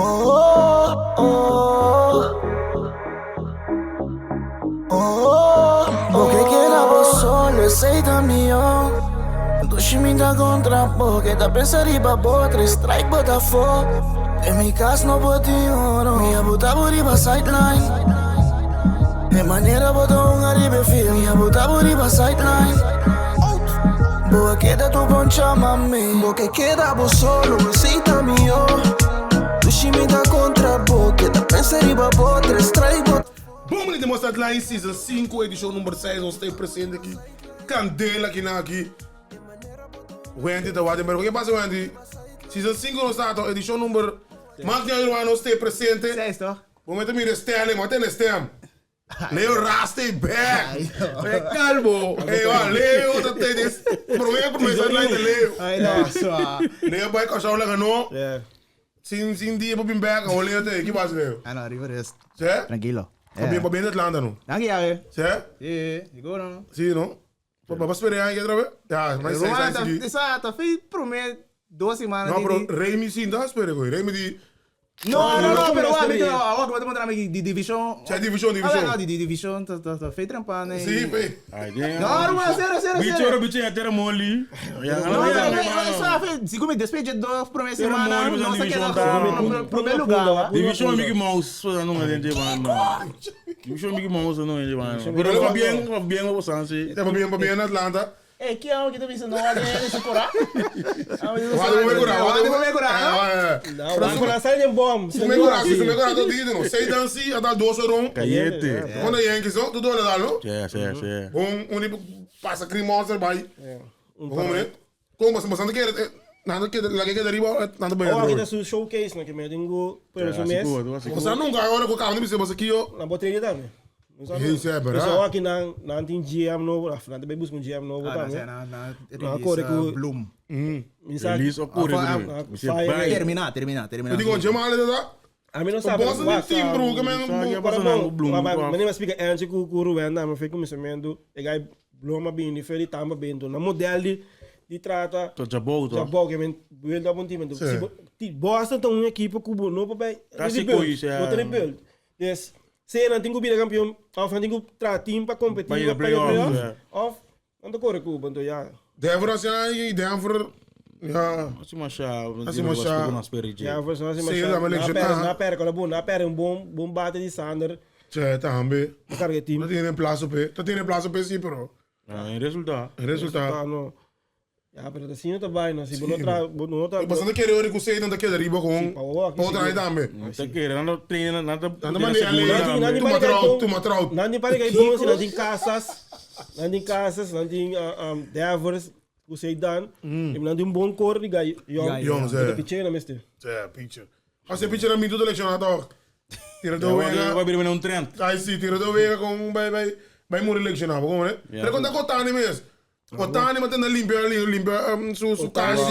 Oh, oh, oh, porque queda vos solo, aceita mío. Dushimita contra porque da pensariba botre, strike Botafogo. En mi casa no boti oro, mi abuta buriba sideline. De manera botó un arriba film, mi abuta buriba sideline. Boa queda tu poncha mami, porque queda vos solo, aceita mío. Dushimita contra porque da pensariba botre, strike Botafogo. Vamos demonstrar lá em Season 5, edição número 6, nós estamos presente aqui. Candela aqui. Wendy, tá Wendy, mas o que passa, Wendy? Season 5 nós estamos, edição número... Mas que nós estamos presente. 6 toch? Vamos meter minha Sterling, mas tem Stem. Leo Rasta back. É calmo. Leo, tá tendo isso. Promessa lá de Leo. Ai, nossa. Leo vai caçar o lago, não? Sin dia para vir back, o Leo tem. Que passa, Leo? Ah, no, arriba rest. Certo? Tranquilo. Para bem de Atlanta, não? Aqui, a ver. Certo? Igual não. Sim, não? Para esperar aí outra vez? Ah, mas sai aqui. Exato, fez prometo 2 semanas. Não, pero Remy sim, dá espera, Remy de... Não, pero agora vou te mostrar de divisão. C'è divisão. Não, de divisão, fez trampar, né? Sim, fez. Não, sério. Bicho, até era mole. Não, segundo me despeje do primeira semana, nossa que era primeiro lugar. Divisão Mickey Mouse, não é de mano. Divisão Mickey Mouse não é de mano. Pero va bien o sanse. Tá bem na Atlanta. Que é o que tu disse, não é esse curar? Vamos curar. Não, sai de bom. Se me curar todo dia, não. Sei dançar, a dar 12 ron. Caiete. Quando é Yankees, tu dole dar, não? Sim. Bom, passa crimosa, vai. Vamos, né? Como você não quer... Nada que deriva, nada bem. Oh, aqui tá showcase, né? Que me tenho por esse mês. Você nunca agora com o carro, não precisa você aqui, ó. Na botei também. Isso é verdade. Só aqui não tem GM novo, na também busca um GM novo também. Na cor que Bloom. Release o cor. Terminar. Eu digo, onde é mal, tá? A mim não sabe. Bosta de time, bro, que me para bom. Mas nem me explica antes que o coro venda, mas foi começamento, e aí Bloma bem, e foi tamba bem, na modelo de trata. Jabou, que me build up um time. Boston tem uma equipe que não vai. Assim coisa. Não tem build. Yes. Se não tem que vir campeão, of não tem que tratar time para competir, para playoff, of não corre com o já. Denver assim aí, Denver, assim machado, Já você não se machado. Na pera um bom bate de Sander. Cioè, também. Carga time. Não tem plazo pe sim, pero. Resultado. Não. Pero assim não tá bem, não. Se não tá. Bastante querer que você não quer riba com outra aí também. Tá querendo, não treina, nada. Nada maneira ali. Tu matrou. Não tem para que bom, se não tem casas, não tem Devers, você dan, e não tem bom cor de gai. Jong, Pequena, mestre. Picture. Você picture na minha elecionado. Tira do Vai abrir um trem. Aí sim, tira do vega com vai morrer elecionado, como né? Pero quando Cotani mesmo. Cotani matando limpa su casa.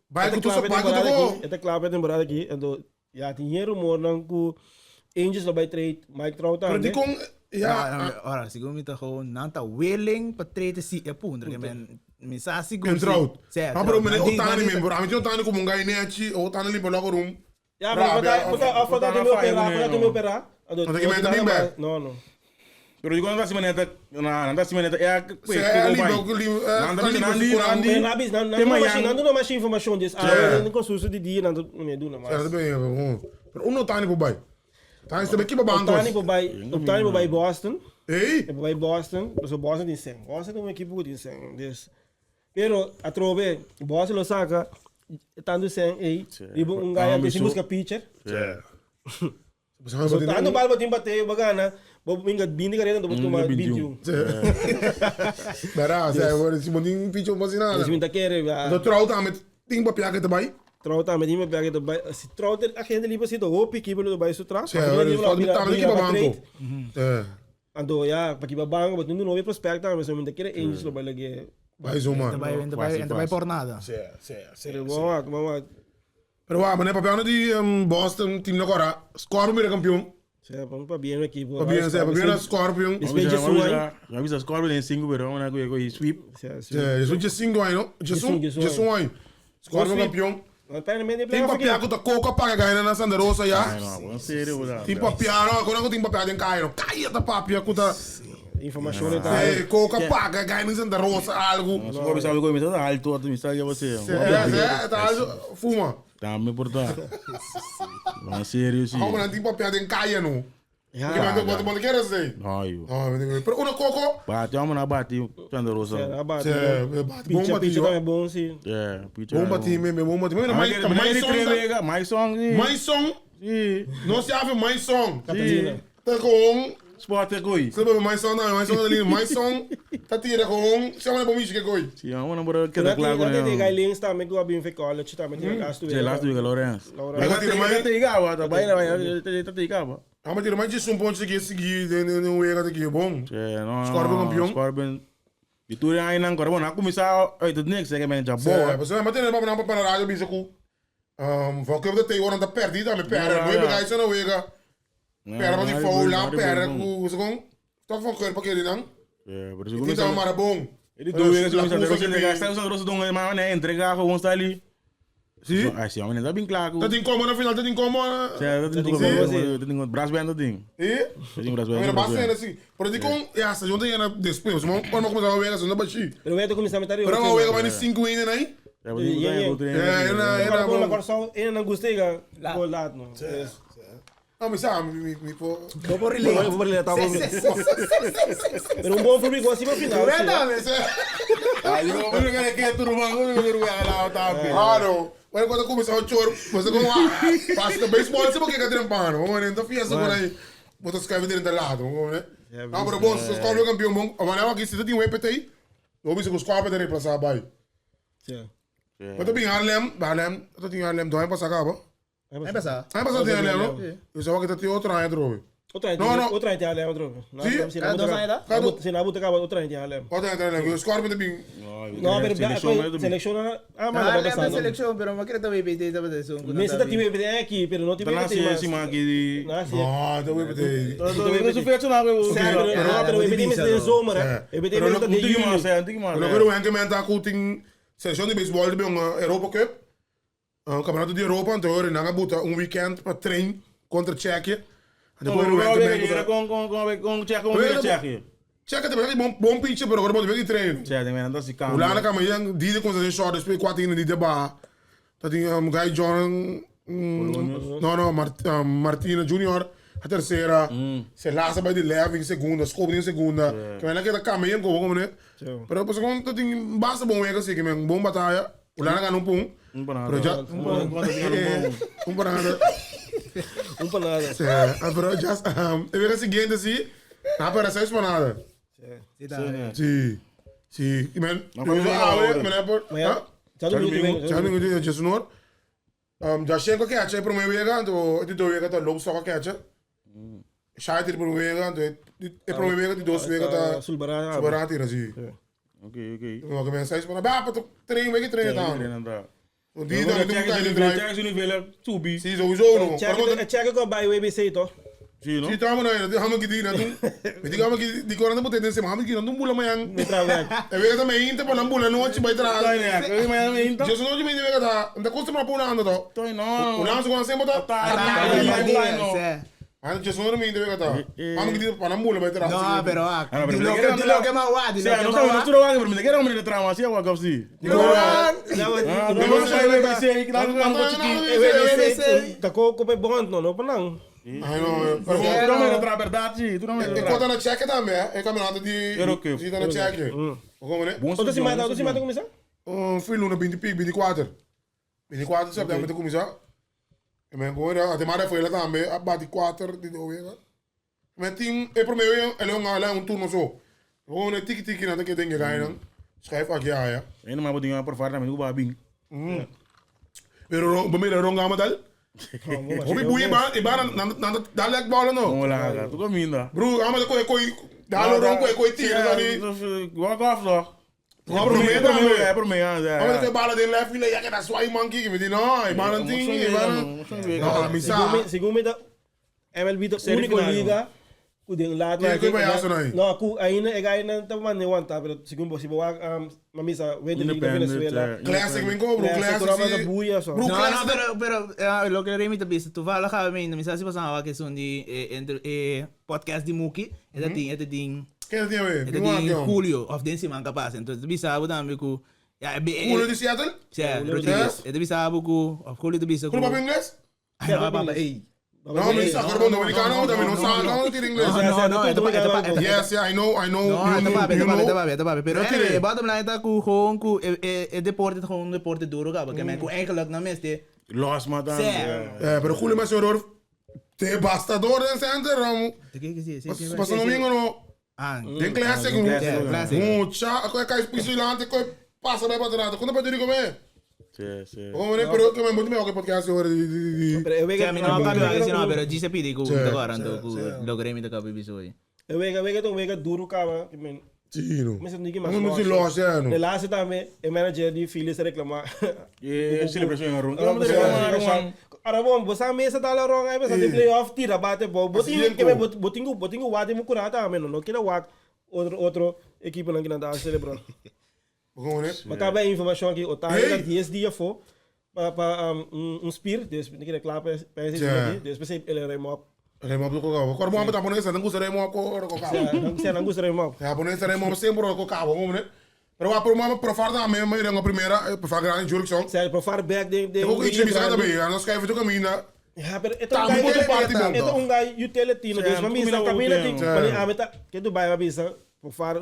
Vai com tu go. Esta clave temporada aqui, então já tinha rumor não que Angels não vai trade Mike Trout. Pero di com ora, segundo me tá não tá willing para trade se é punto, que me sa seguro. Trout. Ah, pero me Otani mesmo, a mim Otani como gai neti, Otani limpa logo room. Já, mas a foto de me operar. Não. Pero digo, não dá cimeneta, é a não mais informação disso. Não consulta de dia, não do mais. Certo bem, pero não tá nem pro bai. Tá nem que babanco. Tá nem pro Boston. Ei? Pro Boston, so Boston tem 100. Boston tem uma equipe que tem 100. Pero a trove, Boston lo saca tanto 100 aí, e um gaia que se busca pitcher. So tanto bal batim bater bagana. Vou mingat bindi karena untuk cuma 21. Berá, agora se mandem pitch ou assim nada. Se minta querer, do Trout também tem para piar que também. Trout também tem para piar que também. Se Trout a gente lipa se do hopi que pelo baixo trás. Sim, agora também que para banco. Ando ya para que para banco, mas não novo prospecto, mas se minta querer Angels lo vai lagi. Vai zoomar. Não vai por nada. Sim. Vamos. Pero va, mas para de Boston time agora, score primeiro campeão. Vamos para bem aqui. Para bem a Scorpion. Já vi a Scorpion em 5 verão, né? Que sweep. Isso é 5 aí, não? Jesus aí. Scorpion campeão. Tem papel que tá coca para ganhar na Santa Rosa já. Não, sério, mano. Tem papel, não, quando tem papel tem caio. Caia tá papel que tá. Informação Coca paga ganhar na Santa Rosa algo. Você pode saber como é alto, a tua já você. Tá fuma. Tá me portar. Não, sério, sim. Como não tem papel tem caia não. Que quando quer assim? Ai, Pero una coco. bate, vamos na bate, Santa Rosa. Bate Picha também é bom, sim. É, picha. Bomba time, bomba time. Mais song. Mais song. Sim. Não se ave mais song. Catarina. Tá com Sport é coi. você bebe mais song, não, mais song ali, mais song. Tá tira com, chama para mim que coi. Sim, vamos namorar que tá claro. Não tem galinhas também que abim fica olha, também tem gasto. Sei lá, tu é Lourenço. Mas tira mais. Tá ligado, tá bem, tá ligado. Mas tira mais de um ponto que seguir, não é que é bom. É, não. Scorpion campeão. Scorpion. E tu aí não agora, bom, começar, aí tu nem que você quer manager boa. Você mas tem para a rádio bisa com vou que eu ter hora da perdida, me pera, não é pegar isso não é. Pera para de foul lá, pera com você com tá focando para aquele não. É, por isso que tá uma bom. Ele doeu, você tem gastar os outros dão mais, né, entregar com estar ali. Sim. Ah, sim, homem, tá bem claro. Tá tem como na final, tá tem como. Tá tem braço bem, tem. E? Tem braço bem. Mas bastante assim. Por aí com essa junta ainda depois, mas quando começar a ver a segunda baixi. Pero eu começar a meter. Pero eu vou mais 5 ainda aí. Agora só eu não gostei da lado não. Ah, mas sabe, me pô. Vou por ele, tá bom. Pero bom público assim no final. Aí eu vou pegar aqui tudo bom, eu vou lá tá bem. Claro. Mas quando começar o choro, você como passa do beisebol, você porque que trempando, vamos ver, então fiesta por aí. Botar os caras dentro do lado, vamos ver. Ah, pero bom, se os caras campeão bom, mas não aqui se tem um EPT aí. Eu vi se os caras podem reemplaçar vai. Sim. Mas também Harlem, eu tenho Harlem, então vai passar cá, bom? Vai passar. Vai passar tem Harlem, não? Eu só que tem outra aí, droga. Outra gente ali outro. Sim. Se na buta acaba outra gente ali. Outra gente ali, os caras também. Não, pero seleciona a mala Dale pasando. a seleção, pero não quero também pedir essa posição. Nesse da time é aqui, pero não time Tá tem mais. cima aqui. Ah, então o EPT. Não feito nada. Pero o EPT me de zomer. O EPT me de julho. Eu quero um que me tá com tem seleção de beisebol de Europa Cup. Campeonato de Europa, então eu não botar weekend para trein contra Tsjechië. Depois eu vou com Tsjechië. Tsjechië também bom pitch, pero agora pode ver de treino. Tsjechië também anda se calma. O lá na cama yang die com as short depois 4 anos de deba. Tá tem guy John Martina Junior, a terceira. Se laça vai de leve em segunda, scope em segunda. Que vai naquela cama yang como né? Pero depois quando tem basta bom assim que men bom batalha. O lá na pum. Pero já um parada. Pero já eu vejo o seguinte assim, na operação espanada. Sim. Sim. Men, já chega que a cheia para mim vega, então de dois vega tá lobo só que a cheia. Chai de para mim vega, então é para mim vega de dois vega tá subará tira assim. Ok. Não que mensagem espanada, para treino vega treino tá. O dia da do cara drive. Nível subir. Sim, sowieso não. Check ko ba UBC to. Sim, não? Sim, tá mano, hama que dina tu. Me diga hama que di corando bote desse, hama que não bula mayang. Me trabalho. É vega também inte para bula não te vai trás. Tá, né? Eu me então. Jesus não te me vega tá. Não custa para pulando to. Tô não. O lance quando sempre tá. Ah, Jesus não me vega tá. Hama que di para bula vai trás. No, pero dilo que más guay, dilo que No más guay. sabes, no vas a ver, me quero me trama assim, eu gosto assim. Não, Não sai BBC, que tá com UBC. Ta ko pe bond no pa lang. ai não. Tu não me tra verdade, tu não me E tra. conta na check também, é caminhada de Europeu. Sim, tá na check. Como né? Onde se mata começar? Fui luna 20 pico, 24. 24 de setembro começar. E me agora a temada foi lá também, a bate 4 de dois. Mas tem é primeiro ele é um turno só. Gewoon een tiki nada que tem que ganhar. Schrijf aqui a Ainda mais botinha por fora também, o babinho. Pero bemira ronga madal. Hobi buie ba iba na dalek bola no. Vamos lá, tu caminha. Bro, ama de coi dalo rongo coi tira dali. Walk off lá. É por mim, Ama de bala de left file ya que da swai monkey que me di no, iba não tem, iba não. Não, misa. Segundo da MLB da única liga Kuding lahat Kaya ko ba yaso na no, aku ainda taman ne wanta, pero segundo si bawa mamisa wente de Venezuela. Classic men ko, bro. Classic. Buia so. Bro, No, classic. pero lo que Remy te pisa, tu fala ka men, misa si pasang que son di podcast di Muki, eta ting Quem tinha ver? eta ting Julio of den semana capaz. Entonces bisa abu dami ku Julio de Seattle? Yeah, Rodriguez. Eta bisa abu ku of Julio te bisa ku. Julio para inglês? No, papa, ei. No, me saca el dominicano, también no sabe, no tiene inglés. Yes, yeah, I know. No, esta papi. Pero anyway, bottom line ta ku gewoon ku deporte gewoon een deporte duro ka, porque men ku eigenlijk na meste. Los matan. Pero Julio me senhor, te basta door en center, Ramo. Passa domingo no. Tem classic, mucha, a cai especialante, coi passa bem para trás. Quando pode ir comer? Sì. Oh, pero que me muito melhor que podcast ora di. Pero dice pidi ku agora ando ku logrei ta ka episódio. Eu vega duro cara, que men. Tino. Mas ninguém mais. Não me loja, não. De laatste também, o manager de filhos reclamar. Celebração rond. Arabom, você a mesa tá lá rong, aí você tem playoff tira bate bom. Botinho wade mu curata, men, não quero wade outro equipe lá que não tá celebrando. Mas acaba a informação aqui, o time dat 10 dias for para spir, dus ik heb klaar bij zich, dus we ele remop. Remop do cocavo. Corbo amba japonesa, não gosta remop com cocavo. Não gosta remop. Japonesa remop sempre com cocavo, né? Pero a prova provar da mesma, ele é a primeira, provar grande jurisdição. Sai provar back de. Eu vou ir me também, a nós quer ver do caminho. Ja, pero ito un guy utility no, dus mamisa camina ting, mani ameta, que tu vai babisa, provar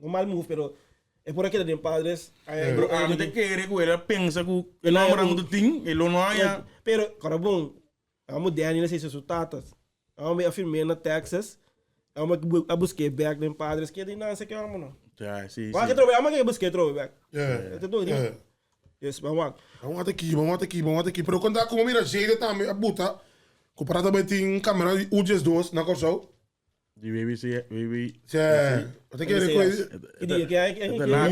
um mal move, pero é por aqui de padres. Bro, a gente quer que ela pensa que ele é um ting, ele não é. Pero, cara bom, amo Daniel não sei se tatas, amo afirmar na Texas, amo a buscar back de padres que de não sei que amo não. Já, sim. Mas que trove, amo que buscar trove back. É. Tá tudo. Yes, vamos aqui. Pero quando a comida jeito também, a buta, comparado com tem câmera UGS 2 na corção. Die baby. Ja, wat ik eerlijk weet.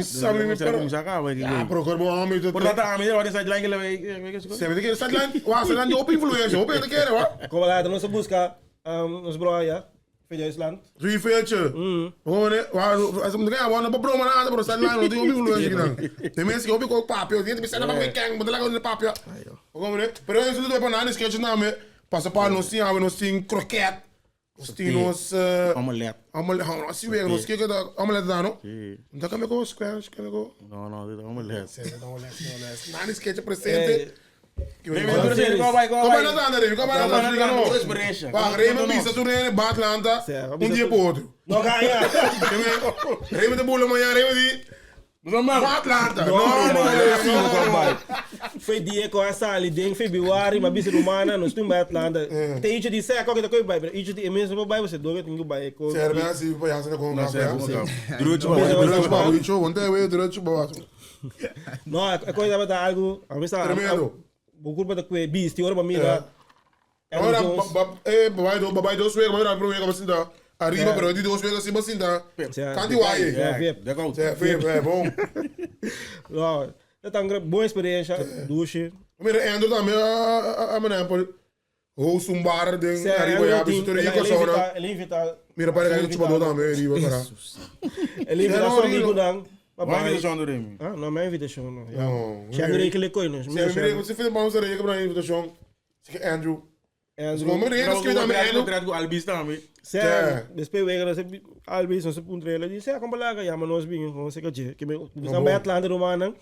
Sabe me para usar cá, vai que. Ah, pro corpo homem tu. Por data a mim, vai sideline que ele Se me quer sideline, wa sideline de open influencer, open de quer, wa. Como lá, nós busca nos broia, feio Island. Drie veeltje. Hoor, wa as me ganhar, wa na bro maar na, bro sideline, no de open influencer gedaan. De mensen die op papio, die me staan maar kang, maar lá no papio. Como né? Pero isso tudo é para nada, esquece não me. Passa para nós sim croquete. Os tinos omelette. Assim mesmo, nós que da omelette dá, não? Então como é que eu squash, como é que eu? Não, de omelette. Nada esquece presente. Como é na danda, Remy? Como é na danda? Não. Experiência. Pá, Remy pisa tu Remy Batlanta, dia pro outro. Não ganha. Remy de bolo amanhã, Remy de Batlanta. Não. Foi dia com essa ali, dentro februário, mas bisa rumana, nós temos Atlanta. Tem isso de ser qualquer coisa, mas isso de mesmo vai você doga tem que vai. Sério, mas assim, vai fazer com café. Durante o boa. Não, a coisa vai dar algo, a mim está. Tremendo. O culpa da coisa, bis, tem hora para mira. Agora, babai dos week, mas não é assim da. Arriba, pero de 2 weeks assim, assim da. Canti vai. É bom. Não, é uma boa experiência, duche. Mira, Andrew também a Manapol. O Sumbar de arriba já visitou aí com sora. Ele invita. Mira, para que a gente pode também arriba, cara. Ele invita só amigo não. Vai invitação do Remy. Ah, não é invitação não. Já não é que ele coisa. Você fez bom ser aí que para invitação. Andrew. Como ele Não, escreve também Andrew. com Albis também. Certo. Depois vem agora se Albis não se punta ele diz, "Ah, como lá já manos bem, como se que me samba Atlanta romana.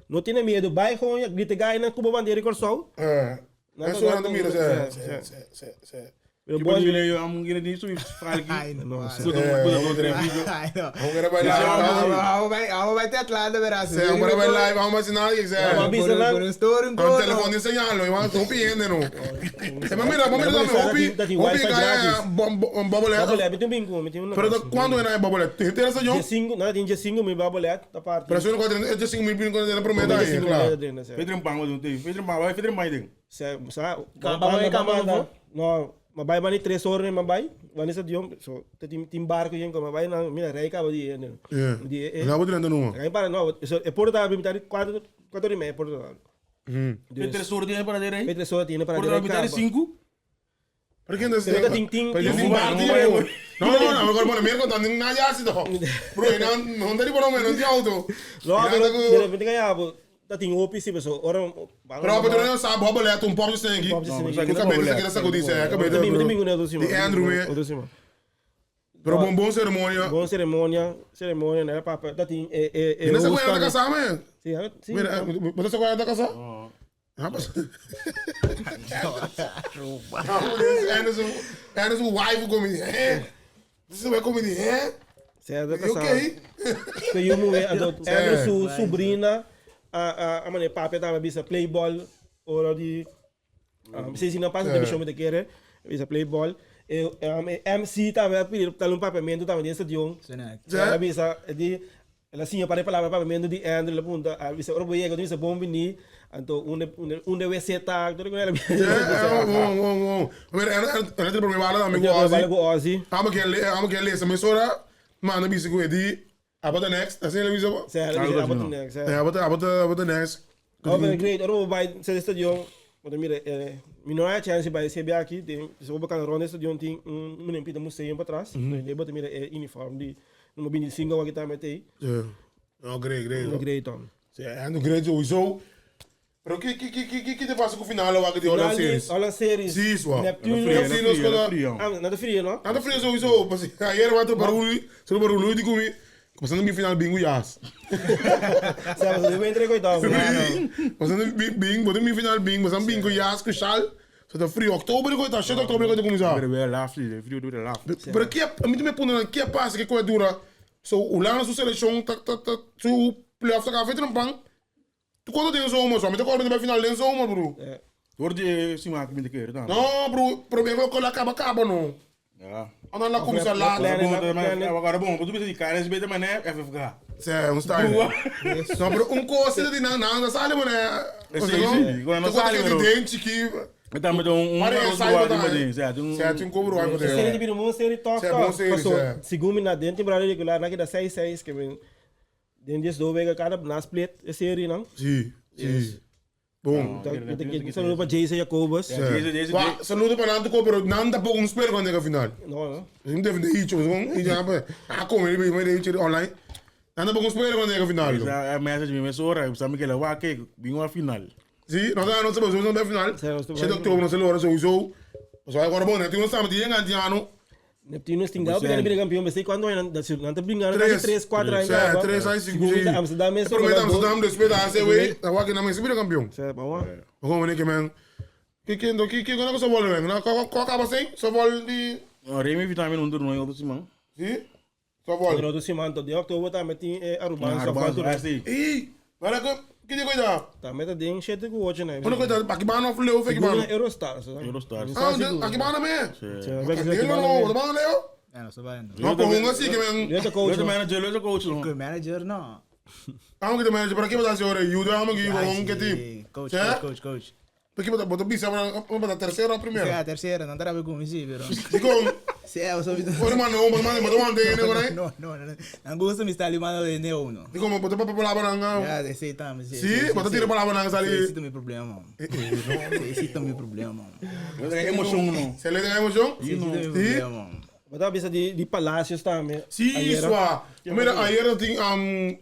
Não tem medo, vai com a grita gaina com bandeira com sol." É só anda mira, Eu vou dizer eu amo que disso e fala que Nossa. Vamos Vai ter Atlanta, verás. Vamos vai live, vamos ensinar aí, Zé. Um telefone ensinando, eu estou pedindo, não. Mira, também, Babolete, tem um bingo, tem um. Pero quando é babolete? Tem essa jogo? Dia 5 me babolete, tá parte. Pero se não quando é dia 5 mil quando é promessa aí, claro. Pedro Pang não tem. Pedro Pang vai Pedro Pang tem. Não, mabai mani 3 horas mabai, vanessa diom, so tim barco yang ko mabai na mira rei ka bodi ne. Não vou tirando não. Aí para não, é porta habitar 4 e meia porta. Pedro Sur tem para direita. Pedro Sur tem para direita. Porta habitar 5. Perché non Pero ting. No, agora mano, mesmo quando não há assim, bro, não dá para não tem auto. No, pero de repente kaya dat ting OPC so ora Però per non sa bobo le un po' di stengi. Che sta così se acaba de. Di Andrew me. Pero bom cerimônia. Bom cerimônia, né, papa? Dat ting E nessa coisa da casa, man. Sim. Mira, você só vai da casa? Ah, mas. En zo'n wife comedy. Isso vai comedy, hè? Certo, casa. Ok. So you move and su sobrinha a mane papi tava bisa play ball ora di se si não passa de bicho me de querer bisa play ball MC tava pedir talun papamento tava nesse dion já bisa di ela sim para palavra papamento di Andrew la punta bisa ora boia que bisa bom vini anto une WC tá tudo com ela ela tem problema lá amigo Ozzy amo que ele essa mesora mano bisa com ele about the next assim ele bisa about the next about the next great ora vai se stadion Mutta mira, não há chance para receber aqui, tem se eu botar no stadion tem empita museu para trás, né? Bota mira uniforme de no bini single aqui também tem. Oh, great. Great Tom. É, no great sowieso. Pero que te passa com o final lá de Holland Series? Holland Series. Sim, sua. Neptune. Nada frio, não? Nada frio sowieso, parce que ayer wat barulho de comer. Começando a final bingo jas. Sabe, eu vou entregar então. Começando bingo, botando final bingo, mas bingo jas crucial. So de frio oktober go tá, 7 oktober go começar. Pero ver lá, frio dura lá. Pero que a mim me põe que passa que coisa dura. So o lá na sua seleção tá su playoff tá feito pang. Tu quando tem zomo, só me tá correndo para final den zomo, bro. Hoorde sim maar met keer dan. Não, bro, problema com a acaba não. Ja. Andando lá começar lá. Agora bom, tu precisa de cara, esse beta mané FFK. É, style. Não, pero coisa de não sale, mano. Sim, agora não sale, bro. Dente que então me dá certo, cobro aí, Se ele vir um série toca, passou segundo na dentro brasileiro regular na que dá 6 que vem dentro do vega cada na split série não? Sim. Bom. Saludo para Jason Jacobus. Saludo para Nando pero Nando pouco um espero quando é a final. Não. Não deve de ir, e já como ele vai ir online. Nando pouco um espero quando é a final. A mensagem me mesora, sabe que ela vai que vinha a final. Sim, não sabemos na final. 7 de outubro não se lembra sowieso. Mas agora bom, né? Tem um sábado de ano. Neptune stingau porque ele campeão, mas sei quando não tá brincando 3, 4 anos. 3 anos, 5 anos. Amsterdam mesmo. Prometo Amsterdam después da ase way, tá aqui na mesa vira campeão. Certo, bom. Como é que man? Que quando que só bola, né? Qual acaba assim? Só bola de Remy vitamina um turno outro Simão. Sim? Só bola. Outro Simão, de outubro tá meti Aruban só falta. Ih, para que de coisa? Tá meta ding shit com hoje, né? Quando coisa aqui bana of leu, fake bana. Eurostar. Aqui bana me. Sim. Não, bana leu. Não, só vai. Não, com um assim que man. Ele é coach. Que manager não. Amo que manager para que botar senhora, ajuda amo que com que tipo. Coach. Porque botar bisa para terceira ou primeira? É a terceira, não terá como isso, pero. Ficou. Se é, eu só vi. Ora mano, Não gosto de estar limando de neo não. Digo, mas botar para palavra não. Já aceitamos. Sim, botar tira palavra não ali. Esse é meu problema. Esse é meu problema. É emoção não. Você lê a emoção? Esse é meu problema. Botar bisa de Palácios também. Sim, sua. Mira, ayer tem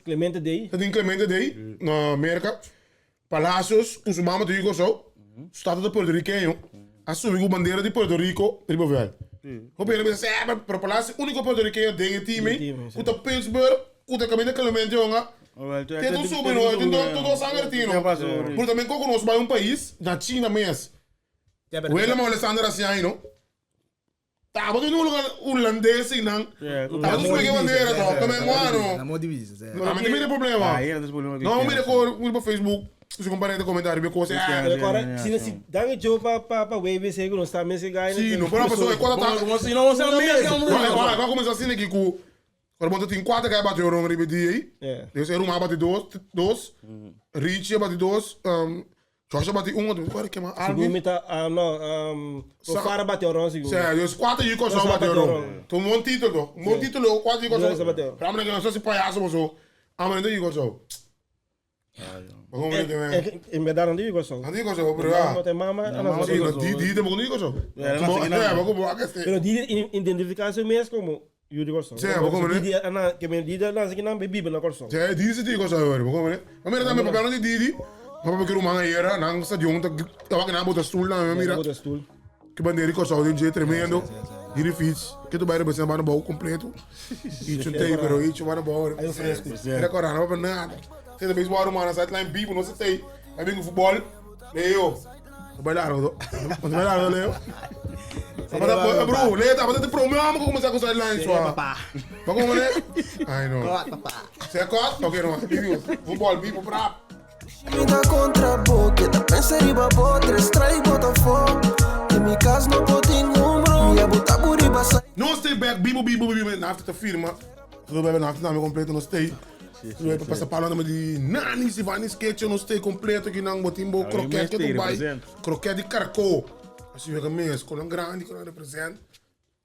Clemente Day. Tem Clemente Day na América. Palácios, com sua mama digo só. Estado de Porto Riquenho. Assumiu a bandeira de Porto Rico, ele vai ver. O primeiro pensa, para Palácio, o único Porto Riquenho tem time. O da Pittsburgh, o da Caminho Clemente, tem um sobrinho, tem todo sangue. Por também conosco vai país, na China mesmo. O ele é uma Alessandra assim aí, não? Tá, mas num lugar holandês, não. Tá, não foi que bandeira, tá? Também, mano. Na modivisa, é. Não, mas tem problema. Não, mira com o Facebook. Se comparar de comentário, bem coisa. Agora, se dá um jogo para wave, se não está mesmo ganhando. Sim, não para a pessoa, quando tá. Como se não você não mesmo. Vai começar assim aqui com. Quando tem 4 que bateu o repeti aí. Deus era uma bate 2, Richie bate 2, Joshua bate 1, agora que mais Alvin. Segundo tá, não, o Fara bateu o segundo. Sério, Deus 4 e coisa bateu. Então um título, 4 e coisa. Para mim que não sei se palhaço mas o amanhã e coisa. Como é que é? Em verdade não digo só. Não digo só, pero ah. Não tem mama, não. Sim, di não digo só. Como é que Pero di identificação mesmo como eu digo só. Sim, como é? Di ana que me di na que não bebida na corso. Sim, di se digo só agora, como é? Mas mira também papel não di. Mas porque o manga era, não sa diong tava que na bota stool na mira. Bota stool. Que bandeira com saúde de tremendo. Diri fiets, que tu vai receber para no baú completo. E tu tem, pero e tu vai no baú. Aí fresco. Era corana, não para nada. Você também esbarra uma na sideline bibo, não sei. Aí vem o futebol. Leo. Bailaram, bailaram, Leo. Bro, Leo, tá fazendo pro meu amo começar com sideline só. Papá. Mas como é? Ai não. Papá. Você é cota? Ok, não. Futebol, bibo, brabo. Me dá contra a boca, da pensa riba botra, extrai Botafogo. Em minha casa não pode número, minha bota por riba sai. Não stay back, bibo, na after firma. Tudo bem, na after nome completo, não stay. Tu vai passar falando de nani, se vai no skate, não stay completo, que não botimbo, croquete que tu vai, croquete de caracol. Assim, vem mesmo, com um grande, com um representa.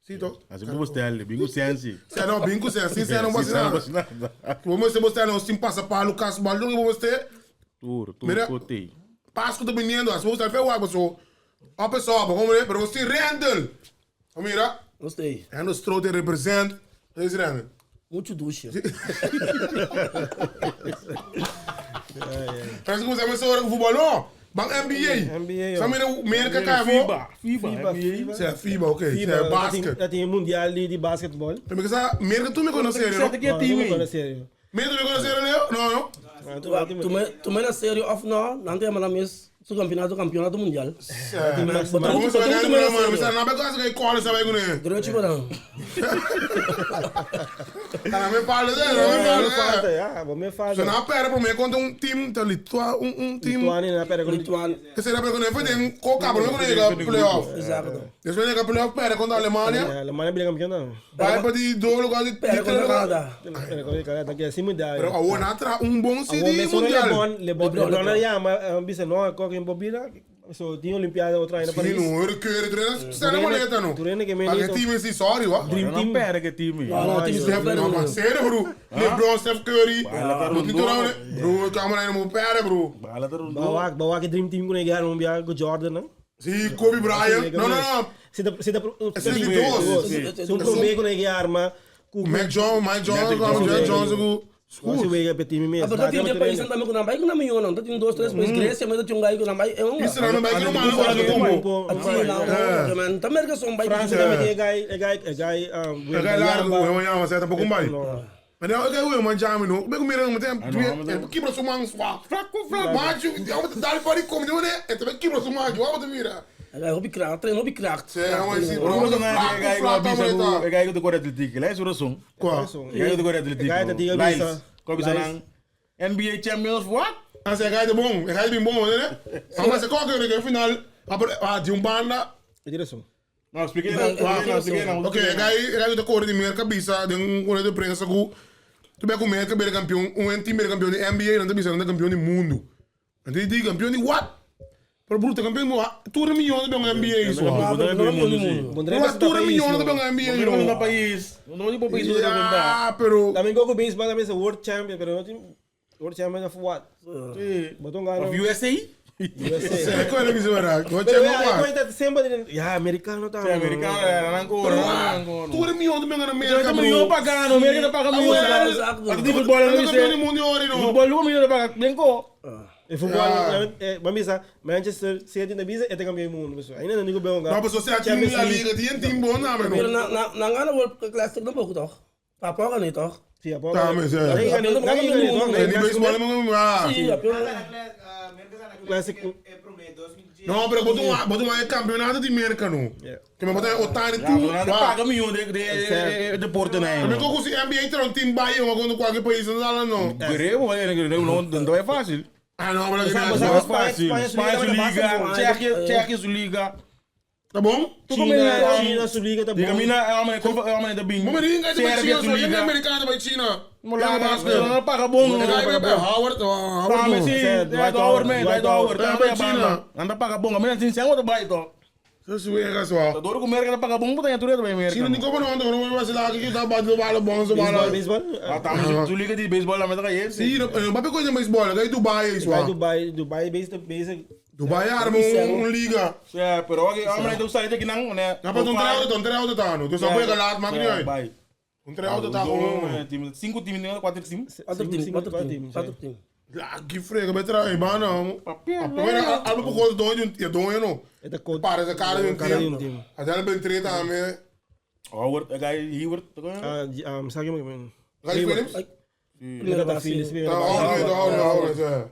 Sim, tô? Assim, vou mostrar ele, bingo sensi. Se não, bingo sensi, se não passa nada. Vamos mostrar, não, se passa para o Lucas Baldão, vamos mostrar. Tudo, cotei. Passo que eu tô menino, as pessoas estão feias, pessoal. A pessoa, como é? Pero você rendel. Mira. Gostei. É no strote representa. É isso, né? Muito ducha. Parece que você é uma futebol, não? Bang NBA. Sabe o América cai FIBA. Você é FIBA, ok. Você é basquete. Já tem mundial de basquetebol. Porque essa América tu me conhece, não? Não, não me conhece. América tu me conhece, não? Não. Tu me na série off não tem mais mesmo. Su campeonato mundial. Mas como você vai ganhar, mano? Você não vai ganhar que cola, sabe como é? Grande não. Não me fala, Não me fala. Você não pera para mim quando um time tá um time. Lituânia, pera com Lituânia. Você não pera quando foi tem coca, não quando ele playoff. Exato. Depois ele playoff pera quando a Alemanha. A Alemanha briga campeão não. Vai para de dois lugares de Pera com o Canadá. Pera com o Canadá, que é assim mundial. Pero a outra atra bom CD mundial. mundial. Não ia, mas bisa não, qualquer bobina. So, tinha Olimpiada outra ainda para isso. Sim, não, eu quero treinar, você não moneta não. Para que time esse sorry, ó. Dream Team. Pera que time. Não, time Não, mas sério, bro. LeBron, Steph Curry. Não tem tudo, né? Bro, calma aí, não pera, bro. Bawa que Dream Team com negar um dia com Jordan, não? Sim, Kobe Bryant. Não. Se um problema com negar, mas Mike Jones, se o Veiga petit mesmo. Mas tem país também com nambai com naminho não. Tem 2, 3 países Grécia, mas tem um gai com nambai é um. isso não vai que não mano fora do combo. Assim não, também que são bai. França também é gai lá, eu ia mas é pouco mais. Mas eu man jam no. Como mira, mas tem que para sumang fraco, macho, eu dar para como não é? É também que para sumang, eu mira. Agora hobby crack, treino hobby crack. É, mas sim, Bro, é gai do Coreia Atlético, lá é suração. Qual? É gai do Coreia Atlético. Gai da diga bisa. Qual bisa nang NBA Champions what? Mas é gai de bom, é gai de bom, né? Mas é qual que é o final? De um banda. É direção. Não, expliquei não. Ok, é gai do Coreia de merca bisa, de um coreia de prensa com tu vai comer que bem campeão, time bem campeão de NBA, não tem bisa, não é campeão do mundo. Não tem campeão de what? Pero bruto campeão tudo milhões de NBA isso. Tudo milhões de NBA isso. Não no país. Não no país do Ah, pero também go bem para também world champion, pero não tem world champion of what? Botou ganho. USA? é coisa que isso era. Coisa sempre ya americano tá. Americano era não tudo milhões de América. Então milhão pagando, América paga milhão. Aqui futebol não sei. Futebol não milhão paga blanco. E futebol, Manchester City na bisa é campeão do mundo, pessoal. Ainda não digo bem Não, mas você aqui na liga tem time bom não, mas não ganha World Classic não pouco toch. Papo ganha toch. Sim, a Tá, mas é. Nem beisebol não é. Sim, Classic Não, pero botou um campeonato de América não. Que me botar o time Não paga milhão de porto né. Também como se NBA ter um time Bahia ou quando qualquer país não dá não. Grego, não é fácil. Ah, não, mas Não é fácil. Espanha Liga, Tchequia Liga. Tá bom? China Liga tá bom. Diga mina é uma da bem. Mas ninguém vai China, só ninguém americano vai China. Não paga bom. Howard, Howard, sim. Howard, anda paga bom. Mas assim, sem outro bairro. Zo zweren zo. Door ik merk dat paga bom puta tudo também merk. Zie je niet komen aan doen, maar ze lagen hier dat ballen bom zo ballen. Baseball? Ah, tá, tu liga de beisebol lá mas tá aí. Zie je, maar coisa mais bola, daí Dubai is waar. Dubai basic. Dubai armo liga. Ja, pero aqui a mulher do sair daqui não, né? Na pas don't treo tá no. Tu só pega lá, mas não é. Vai. Don't treo tá com time 5 times, 4 times. 4 times. Ja, que frega, mas treo, bana. A primeira algo por coisa do eu não. É da code. Para essa cara de time. time. Até bem treta também. Oh, word, a guy he word. Sag ik maar. Guy Phillips? Primeira da Philips. Ja, ja.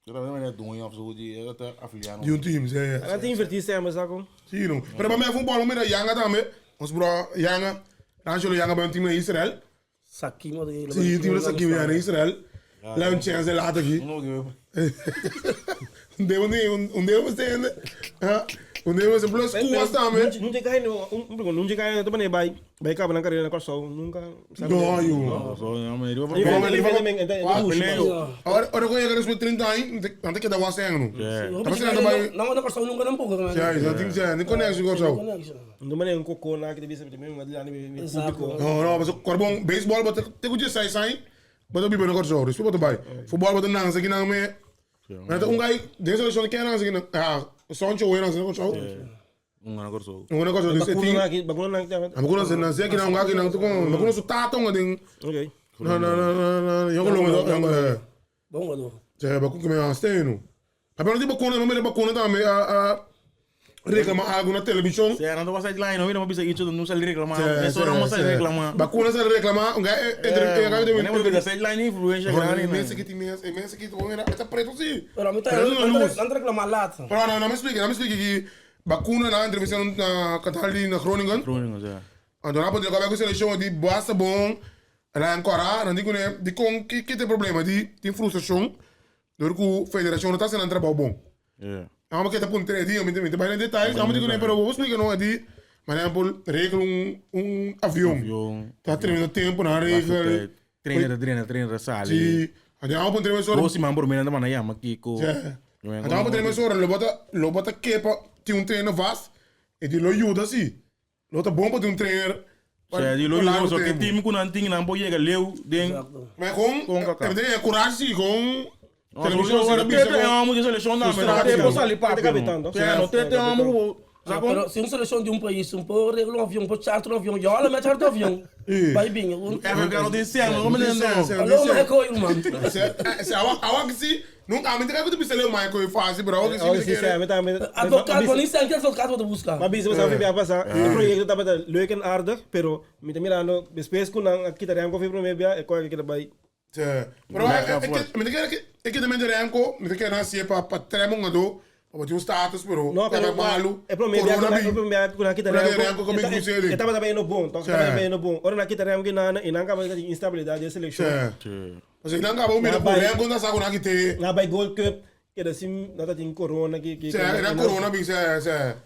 Dat hebben we doen of zo die dat afiliado. Die team, ja. Gaat invertir se mas sako. Zie je nou. Maar bij mij voetbal met de Yanga daarmee. Ons bro Yanga. Angelo Yanga bij een team in Israël. Sakimo de hele. Zie je team dat Sakimo in Israël. Laat een chance laten hier. Un demo stende. Ja. Un demo se plus kuas daarmee. Nunca cai no, nunca cai na também vai cá na carreira na corso, nunca. No, joh. Zo, ja, maar die Ora kon je met 30 anos, antes que da was zeggen nu. Não, na corso nunca não pouco. Ja, dat ding zijn, niet connectie corso. Não mané um cocô na que devia ser também uma dilana público. No, mas corbon baseball but te kuji sai, but obi beno corso, dus wat erbij. Voetbal wat nang zeg nou mee. Maar dat ungai, deze is zo'n keer nang zeg ah, Sancho hoor nang zeg corso. Una corso. Una corso, dus het ding. Bakuna na. Bakuna ze na zeg nou ngaki nang tukon, bakuna su tatong ding. Okay. No, jongen longen. Bom, Guado. Zeg, bakuna que me aan steen nu. Heb je nog die bakuna, maar met de bakuna daarmee reclamar algo na televisão. Se não vai sair lá, não vira uma bisa isso, não sai reclamar. É só não sai reclamar. Bakuna sai reclamar, um gajo entre não vai sair lá nem influência grande. Mensen que tu era está preto sim. Pero a mim tá não reclamar lá. Pero não me explique que bakuna na entrevista na Catalina na Groningen. Groningen, ja. Então na ponte acaba com seleção de basta bom. Ela ancora, não digo né, de com que tem problema de tem frustração. Door que a federação não está sendo trabalho bom. Ja. Vamos que tá por 3 dias, me vai em detalhes. Vamos dizer, pero vou explicar não é de, mas é por regra avião. Tá treinando tempo na regra. Treina sale. Sim. Então vamos treinar só. Você man por mim não manda yama Kiko. Então vamos treinar só, lo bota kepa, tem treino vast, e de lo ajuda assim. Lo tá bom para ter trainer. Ja, die lopen zo que time com não tinha não pode chegar leu, den. Mas com tem coragem com televisão se não muito seleção não, mas tem posso ali para capitão. Não tem amo. Pero se uma seleção de país, pode regular um avião, pode charter um avião, já olha meter o avião. Vai bem. É porque não tem certo, não me lembro. Alô, mas é coisa, mano. Se a que nunca a mente que tu precisa ler mais coisa fácil, bro. Advogado, van niet zijn, dat gaat wat buscar. Maar bisa sa fibi apa sa? O proyecto tapa da leuk en aardig, pero mi te mirando, después kun ang kita rin ko fibi bia, e ko kita bay. Pero ik heb de mensen renko, met ik na sie pa tremo ngado, wat je status pero. No, pero malu. E pro media kun kita renko como inclusive. Tapa da no bom, tapa da bem no bom. Ora na kita rin na inanga ba de instabilidade de seleção. Mas inanga ba mira por renko na sa ko na kite. Na bay Gold Cup, que assim nada tem corona que era corona bi se.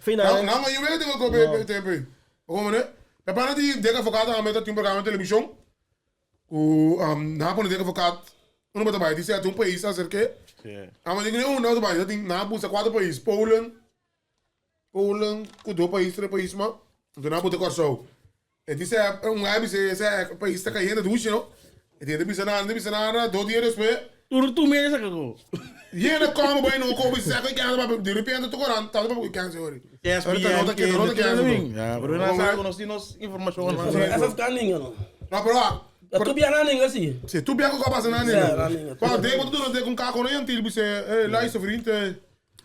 Final. Não, mas eu vejo que eu tempo. Como né? Para de dega focada na meta tem programa de televisão. O na pone dega focado. Não bota mais, disse um país acerca. Mas ninguém não vai, já tem na busca 4 países, Poland, com 2 países, 3 países, mas não na bota corso. E disse gajo se país está caindo do chão. E tem de bisa nada, 2 dias depois. Tu mesmo sacou. E ele como bem no copo seco e quer de repente tu corando, tá para quem se ori. Não tem. Já, pero não sabe nós temos informação. FFK ninguém não. Não, pero tu biar ninguém assim. Se tu biar com a base na ninguém. Pá, de quando tu não tem com carro nem antigo, você luister vriend,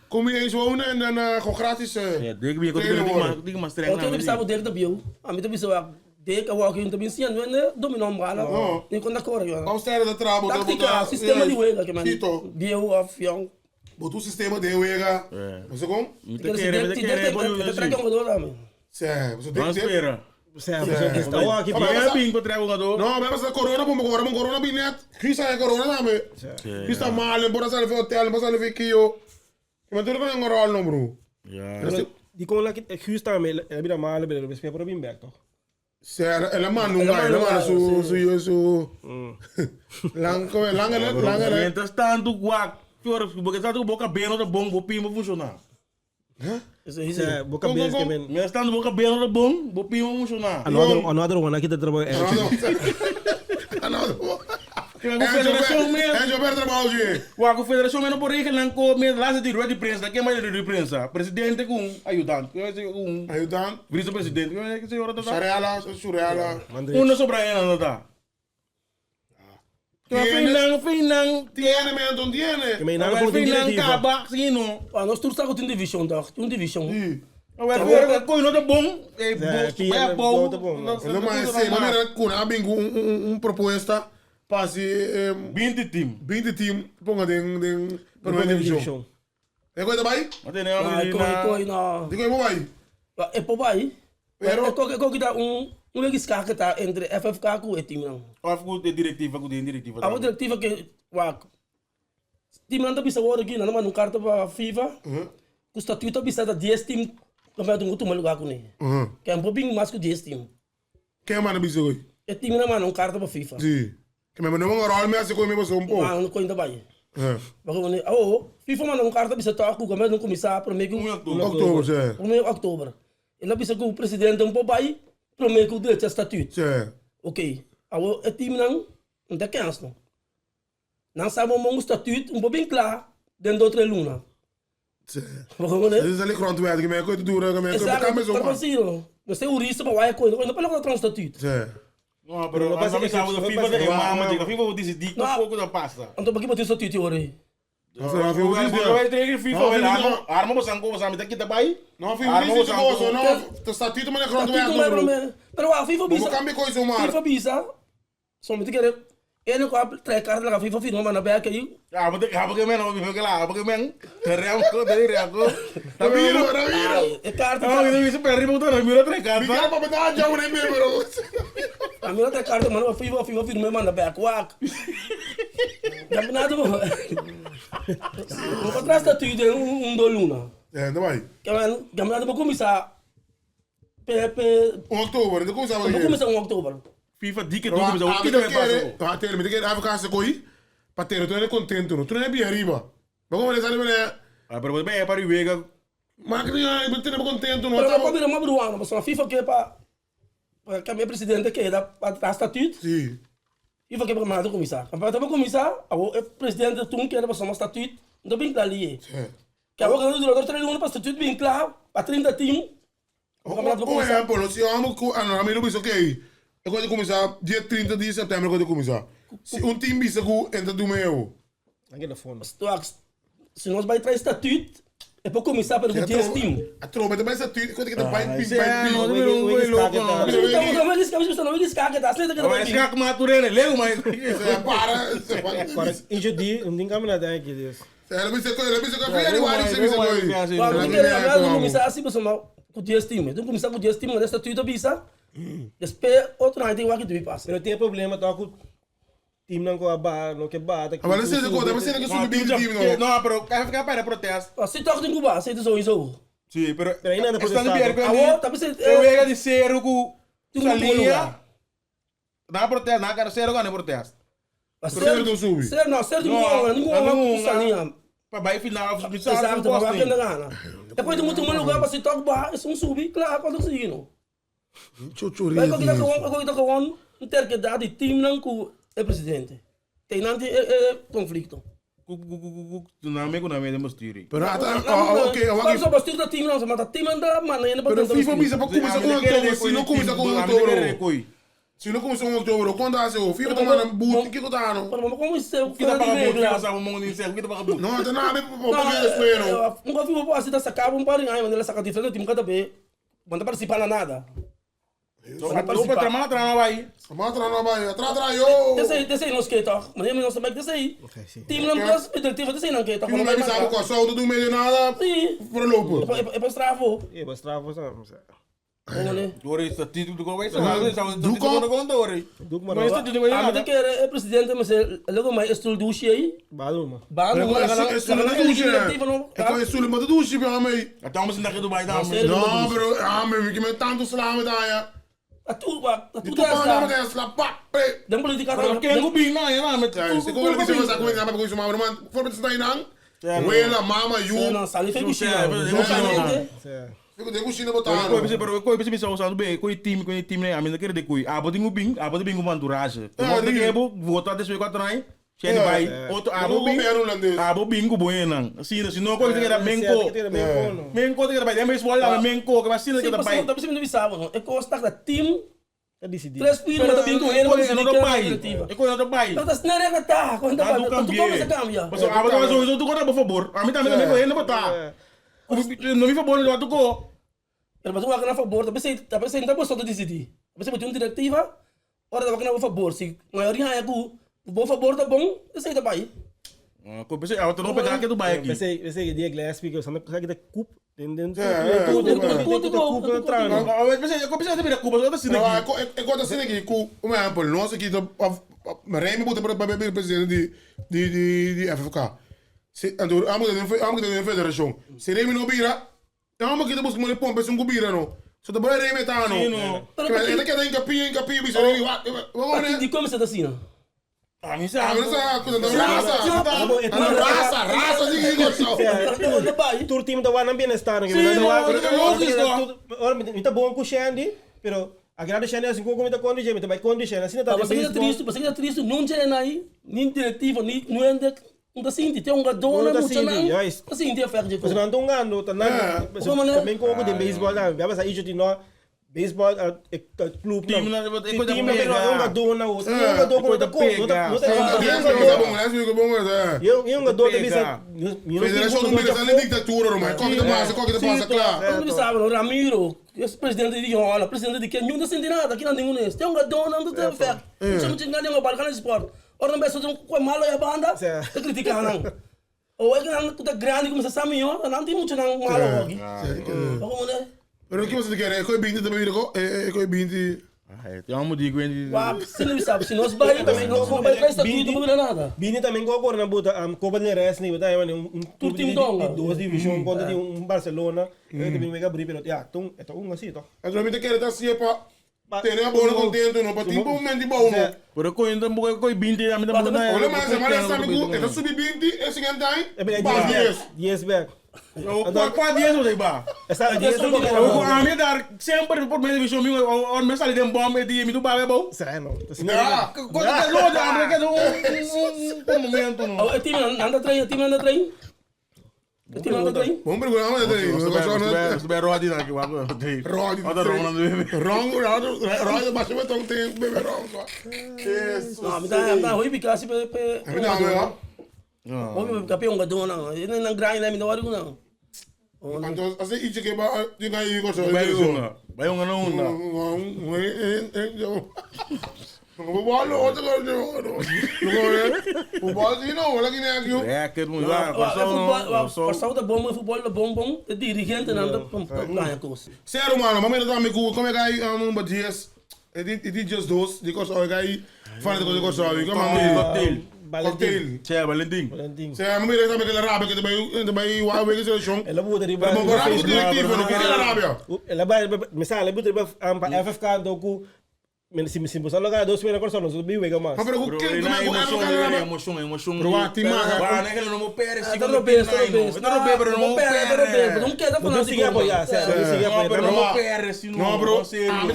kom je eens wonen en dan gewoon gratis. Ja, denk ik maar streng. Oké, we staan op de bio. Ah, met de bisa dek awak yung tabi siyan, né? Dominom bala. Nem quando corre. Ao sterren de trabo, tática, sistema de wega que man. Bio avião. Botou sistema de wega. Você como? Te quer, traga um dólar, man. Você tem que espera. Você está o aqui para bem para trazer um jogador. Não, mas essa corona como agora, um corona bem net. Quis é corona também. Quis tá mal, embora sair para hotel, embora sair aqui eu. Mas tu não vai engorar não, bro. Ja. Die kon lá que Guus também, ele vira mal, ele vai para bem back toch. Ela mano, su Então está do guac, porque está do boca bem, não tá bom, vou pimba funcionar. Isso aí, É, boca bem, que men. Mas está no boca bem no bom, vou pedir um funcionário. Another one, aqui tá trabalhando. Que a confederação mesmo. É, já trabalho hoje. A confederação mesmo por aí que não come lá de rueda de prensa, que é mais de prensa. Presidente com ajudante, com Ajudante. vice-presidente, que senhora tá. Surreala. Uma sobra ela não tá. Finang. Tiene, man, não tiene. Que men, Agora nada Finang com acaba, sim não. Nós todos estamos com divisão, tá? Um divisão. Agora coisa não é bom, é bom. Não, mas sim, mas com a proposta para se 20 time. 20 time, ponga den primeira divisão. É coisa vai? Não tem nenhuma Coi na. Digo eu vai. É por aí. Pero Que dá um legiscar que tá entre FFK com o time não. Eu fico de diretiva. A outra diretiva que time não tá bisa agora aqui, não manda carta para FIFA. O estatuto bisa da 10 time, campeonato não toma lugar com ele. Que é um pouquinho mais que 10 time. quem manda bisa hoje? O time não manda carta para FIFA. Sim. Que me mandou um rol, mas eu me passou um pouco. Não coisa vai. Porque FIFA manda carta bisa tocar o campeonato não começar primeiro Outubro, sim. Primeiro outubro. Ele bisa que o presidente um pouco aí, primeiro que o direito estatuto. Sim. Ok. O time não tem chance não. Não sabe o estatuto um pouco bem claro dentro da outra luna. Sim. Porque Isso ali pronto, velho, que me é coisa dura, que me é coisa exato, mais tá possível. Você é urista, mas vai coisa, não pode colocar um estatuto. Sim. Não, pero a comissão da FIFA é mama, a FIFA vai decidir com pouco da pasta. Então por que botar estatuto hoje? Não foi eu Vai ter que FIFA, arma você não consegue meter aqui também. Não foi isso, não. Tu está tito, mas é pronto, velho. Pero a FIFA Vamos cambiar coisa uma. FIFA bisa. Somente querer ele com a três cartas da FIFA firma na beca aí. Porque menos, porque lá, porque menos. Real, daí real. Tá viro. É carta. Não, isso para riba outra, mira três cartas. Fica para botar já um número. A minha três cartas, mano, a FIFA firma na beca. Uac. Campeonato. Não traz estatuto do Luna. É, não vai. Campeonato vai começar Outubro, não começava vai começar em outubro. FIFA dica tudo, mas o que também passa. Ah, tem que ir casa coi. Para ter tu é contente, não. Tu não é bem arriba. Vamos ver se ele é. Ah, pero bem é para o Vega. Mas que não é, tu não é contente, não. Pero para vir uma bruana, mas a FIFA que é para que a minha presidente que é para estatuto. Sim. FIFA que é para mandar começar. Campeonato vai começar, o presidente tu que era para somar estatuto, não bem claro ali. Que agora o diretor treina para estatuto bem claro, para 30 times. Um exemplo, se eu amo a minha não ok. Eu gosto de começar dia 30 de setembro, eu gosto de começar. Se time bisa ku entra do meu. Aqui na fome. Se nós vai trazer estatuto, é para começar pelo dia time. A tropa também estatuto, quando que tá pai Não Não descarga, tá certo que não vai. Mas que maturene, leu mais. Para. Em judia, não tem caminhada aqui disso. Ela bisa ku ele vai ser bisa ku. Quando quer começar assim, pessoal, com dia time. Então começar com dia time, mas estatuto bisa. Depois outro não tem o que tu passa. Não tem problema, tá com time não com a barra, não que bata. Agora você não conta, você não quer subir de time não. Não, pero ficar para protesto. Se toca tem Cuba, se isso isso. Sim, pero ainda não está no protestado. pior Tá pensando, eu ia dizer o salinha. Na protesto, na cara sério não protesto. Sério não sube. Sério não, sério não salinha. Para vai final, Exato, para vai na gana. Depois de muito lugar para se tocar, isso não sube, claro, quando seguindo. Chuchurinha. Mas quando tá com um terquedade de time não com o presidente. Tem não conflito. Não me conhece de mostrar. Pero ok, Mas só bastante da time não, mas a time anda maneira para pero FIFA bisa para começar com outubro, se não começa com outubro. Se não começa com outubro, quando hace o FIFA toma boot, que tá não? Mas como isso? Que tá para boot, passa um monte de céu, que tá para boot. Não, nada, porque espero. Nunca vi uma assim da sacava um par aí, mas ela saca diferente do time cada vez. Manda participar na nada. Trama vai. Matra não vai, atrás eu. Desse aí não esquenta, mas ele não sabe desse aí. Time não pode, diretiva desse aí não quer. Não vai saber qual só do meio nada. Sim. Por louco. É para estravo. É para estravo, sabe? Agora isso título do gol vai ser. Do condor. Mas está tudo bem. A mim que é presidente, mas logo mais estudo aí. Baluma. Baluma, diretiva não. É com isso, mas do chip a mim. Então vamos andar aqui do bairro. Não, bro, a mim que me tanto slama daí. A tu não quer slapar. Dan politika Porque não bem não, é lá, mas se como ele disse essa coisa, mas com isso, mas for para estar aí não. Abuela, mama, you. Não, sabe que Sim, Fico de cozinha botar. Koi bisa bisa usando bem, koi time né, a mina quer de koi. Abo tinha bingo manturage. Quando que ebo votar desse quatro aí, chega vai outro abo bingo buena. Assim, se não coisa que era menco. Menco que era vai, mas bola menco que vai ser que era vai. Tá pensando no sábado, é costa da time. É decidido. 3 filhos da bingo, ele vai decidir que é coletiva. É coisa do pai. Então tá não é tá, quando vai, tu começa a cambiar. Mas abo vai fazer tu conta por favor. A mim também não ele botar. Não me favor não tu go. Mas tu vai a favor, tá pensando não gostou de decidir. Você botou uma diretiva, ora vai a favor, se maioria é o bom favor tá bom, você tá pai. Koi bisa auto não pegar que do bai aqui. Pensei que dia Gillespie que eu sabe que da cup, entendeu? Koi bisa também da Cuba, eu tô assim aqui. É coisa assim aqui, com o meu exemplo, nós aqui, Remy botou para o presidente de FFK. Amo que tem federação. Se Remy não vira, amo que depois que pompa se bira não. Se tu vai Remy tá não. Ele quer dar encapia, bisa Remy. Aqui de como você tá assim, não? A mim sabe. Essa coisa da raça, ninguém gostou. Tu time da One bem-estar, né? Tá bom com o Shandy, pero agrada Shandy assim como tá condição, mas vai condição assim tá. Você é triste, não tem aí, nem diretivo, nem não é não sinti, tem dona muito não. Assim, tem ferro de coisa. Mas não tongando, tá nada. Também como de beisebol lá, vai passar isso de nós. Beisebol, clube, time não dona, o jogador da eu não dou de vista. Federação não me dá dictatura, não, mas qual que passa claro. Não sabe, o Ramiro, esse presidente de Jola, presidente de quem não sente nada, aqui não tem nenhum tem dona, não tem ferro. Não tinha nenhuma barca no esporte. Ora não vai só com malo e a banda, te criticar não. Ou é que não tá grande como você sabe, não tem muito não malo aqui. Como né? Pero o que você quer? É coi 20 também, é coi 20. Tem uma digo em. Você não sabe, se nós vai também não vai para estatuto não nada. Bini também go agora na buta Copa de Wrestling, botar aí um time de duas divisões contra de Barcelona, também mega abrir pero já, então é tão assim, então. A gente quer estar assim para ter a bola contento, não para ter um momento de bom. Pero coi então coi 20 a mim também não é. Olha mais, a Maria sabe que é subir 20, é seguinte aí. É 10 back. Qual dia não dá? A mim dar sempre por meio de filme, ou me sai de um bom de me do babe bom. Será não? Quando é longe, a mim que um momento não. O time anda trem. Vamos perguntar mais daí. Se bem rodi aqui, Rodi, mas eu tô tendo bebê ronco. Isso. Não, me dá ruim porque assim Não, campeão gadona, ele não grind nem me dá hora não. Então, assim, isso que vai diga aí coisa. Vai um não. O bolo outro o bolo não, olha que nem aqui. É que não vai, passou da bom, futebol da bom, é dirigente não dá coisa. Sério, mano, mas eu também como é que aí um dias, ele just dos, de coisa aí, fala de coisa aí, como cocktail. Cioè, Valentin. Se a mim também aquela rábia que também o água que se chão. Ela muda de baixo. Mas o diretivo não quer a rábia. Ela vai, ela muda de FFK do cu. Se você logar dois primeiras coisas, não viu mega mais. Mas pero o que é emoção. Pero a time ah, não é que não me pere, se não pere, não quer dar para seguir apoiar, seguir apoiar, não pere, se não. Não, bro. Ah,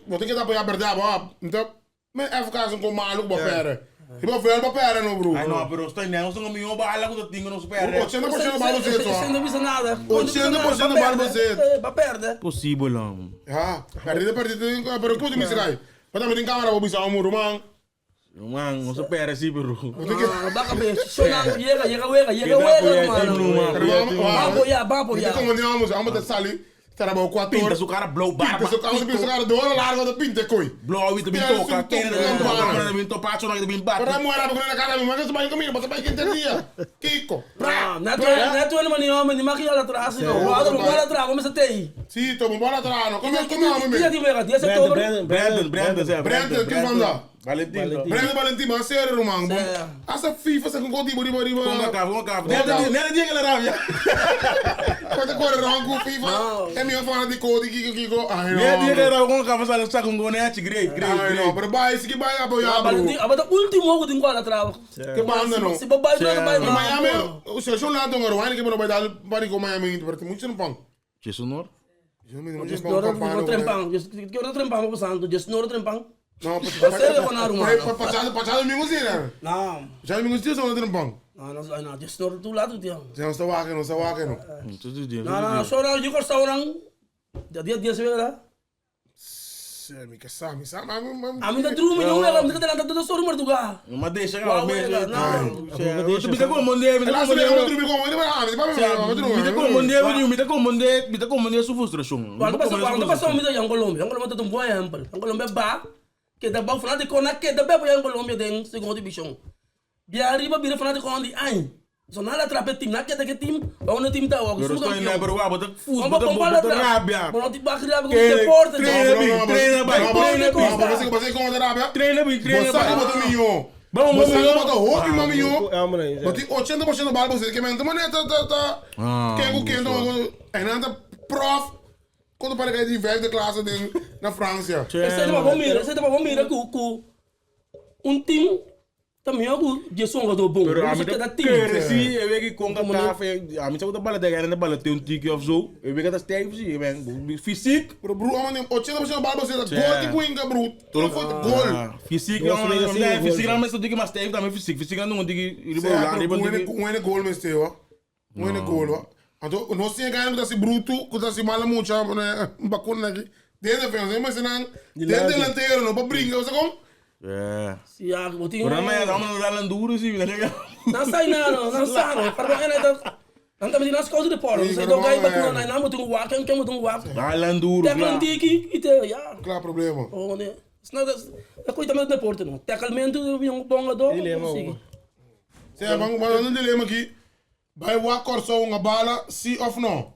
mas tem que apoiar verdade, então, mas FFK são com maluco para pere. Se você for para não, bro. Ai não, pero estou não, são meu bala com o tingo não supera. 80% do bala você só. Você não visa nada. 80% do bala você. Para perder. Possível não. Ah, perder, pero como me sai? Mas também tem câmera para bisar um muro, man. Man, não supera assim, bro. Baka be, sonang llega, mano. Vamos ya. Como vamos a salir. Trabalho 4 pinta horas. Su cara blow bar. Pinta su cara, pinta cara 2 horas larga da pinta coi. Blow with the binto, ka kene da binto pacho na bin bat. Para morar porque na cara mas vai comigo, você vai quinta dia. Kiko. Na tu no mani homem, ma que ela atrás, não. Bola atrás, como você tem? Sim, tô bola atrás, não. Como homem. Dia de mega, dia setembro. Brandon, que manda. Valentim. Brenda Valentim, mas sério, mano. Sério. Essa FIFA, você com riba. Com a capa. Nem dia que ela rabia. Quando corre rango FIFA, é minha fã de code que Nem dia que ela rabia com a capa, sabe com gonete, great. Não, pero vai, esse que vai apoiar, bro. Mas o último jogo tem qual atrás. Que banda, não. Se babai, vai. Em Miami, o seleção lá do Ngaruane, que não vai dar para com Miami, porque muito não pão. Que sonor? Just nora trempang. Just kira trempang mo santo. Just nora trempang. Não, Sério, eu não arrumo. passado domingo sim, né? Não. Já domingo sim, só não trempang. Não. Just nora tu lado dia. Não está waken, não está waken. Não. Só não eu gosto orang. Dia se verá. Me que sabe. A mim da drum não ela me tá dando só rumor do ga. Mas deixa ela mesmo. Não. Tu fica com monde, Ela sabe que eu dormi com ele, me tá com monde sua frustração. Quando passou me da Colômbia tá um bom exemplo. Colômbia ba que da ba fana de kona que da ba em Colômbia tem segundo divisão. Dia arriba bira fana de kona de ai. So nada atrapa tim na que tim, ou no tim tá o Pero estou indo para o abo, tá fuso, bota rabia. Bom tipo rabia com deporte. Treina bem. Vamos botar roupa, maminho. Boti 80% do bala você que mente maneta tá. Quem é nada prof quando para que de velho de classe na França. Esse tava mira com um time também algo de som do bom. Pero a mim tá sim, eu vejo que com café, a mim só tá bala de ganhar na bala tem tique of so. Eu vejo que tá steve sim, bem físico. Pero bro, mano, 80% do bala você tá gol de cuinga, bro. Tudo foi gol. Físico, não, físico mas tu mais steve também físico. Físico não digo riba gol mas teu. Um gol. Então, nós tinha ganho que tá se bruto, que tá se mala muito, né? Bacana aqui. Dentro da defesa, mas não. Dentro delanteiro, não para brincar, você como? Se a botinho. Pero mas vamos dar landuro sim, né? Não sai não. Para mim não tá me nas coisas de porra. Você do gai bacana, não botinho walk, quem botinho walk. Landuro. Tackle tiki e te, já. Claro, problema. Oh, né. Senão é coisa também do deporte, não. Tacklemento um bom ador. Vamos no dilema aqui. Vai o acordo só uma bala, sim ou não?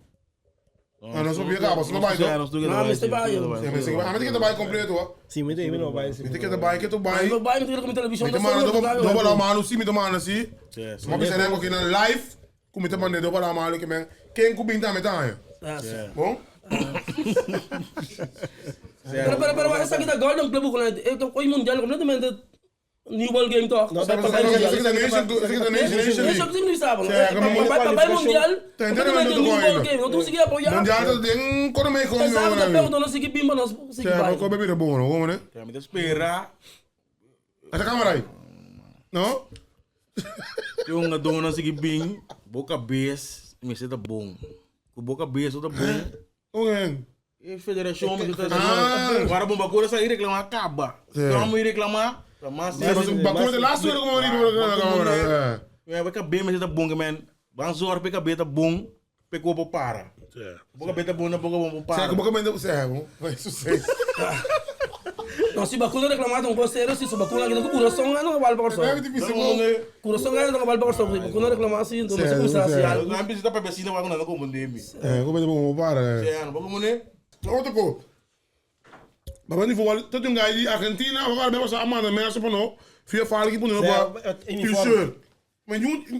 Não sabia que você não vai. Não, mas você vai. A gente que vai completo, ó. Sim, muito bem, não vai. Sim, que tu vai. Não vai, não tem como televisão. Me tomar lá malo, sim, me tomar assim. Mas você não aqui na live, como te mandei do lá malo que men. Quem cubinta me tá aí. Bom? Pero essa aqui da Golden Club com ele, o mundial completamente new ball game talk. Não, esse da Nation League. Isso não sabe. Papai mundial. Completamente new ball game. Não consegui apoiar. Mundial tem quando me come. Sabe da pego não consegui bimba não consegui. Não come bebida bom, não, como né? Me espera. Essa câmera aí. Não? Eu não dou não segui bem, boca bes, me senta bom. Com boca bes outra bom. Ok. E federação me tá dizendo. Agora bom bagulho sair reclamar acaba. Vamos ir reclamar. Mas bagulho de lá suas como agora. É, boca bem me senta bom, man. Vamos zoar boca bem tá bom, pegou para para. Boca bem tá bom, na boca bom para. Certo, boca bem tá certo. Vai sucesso. Não, se bakula reclamar não gostaria se bakula que não coração não vale para corso. É difícil. Coração não vale para corso. Bakula reclamar assim, então não se social. Não precisa para vecina vai não como ndemi. Como é bom para. Não vamos né? Outro co. Mas nem vou todo um gai de Argentina, agora mesmo essa amanda mesmo para não. Fia fala que por não para. T-shirt. Mas não, que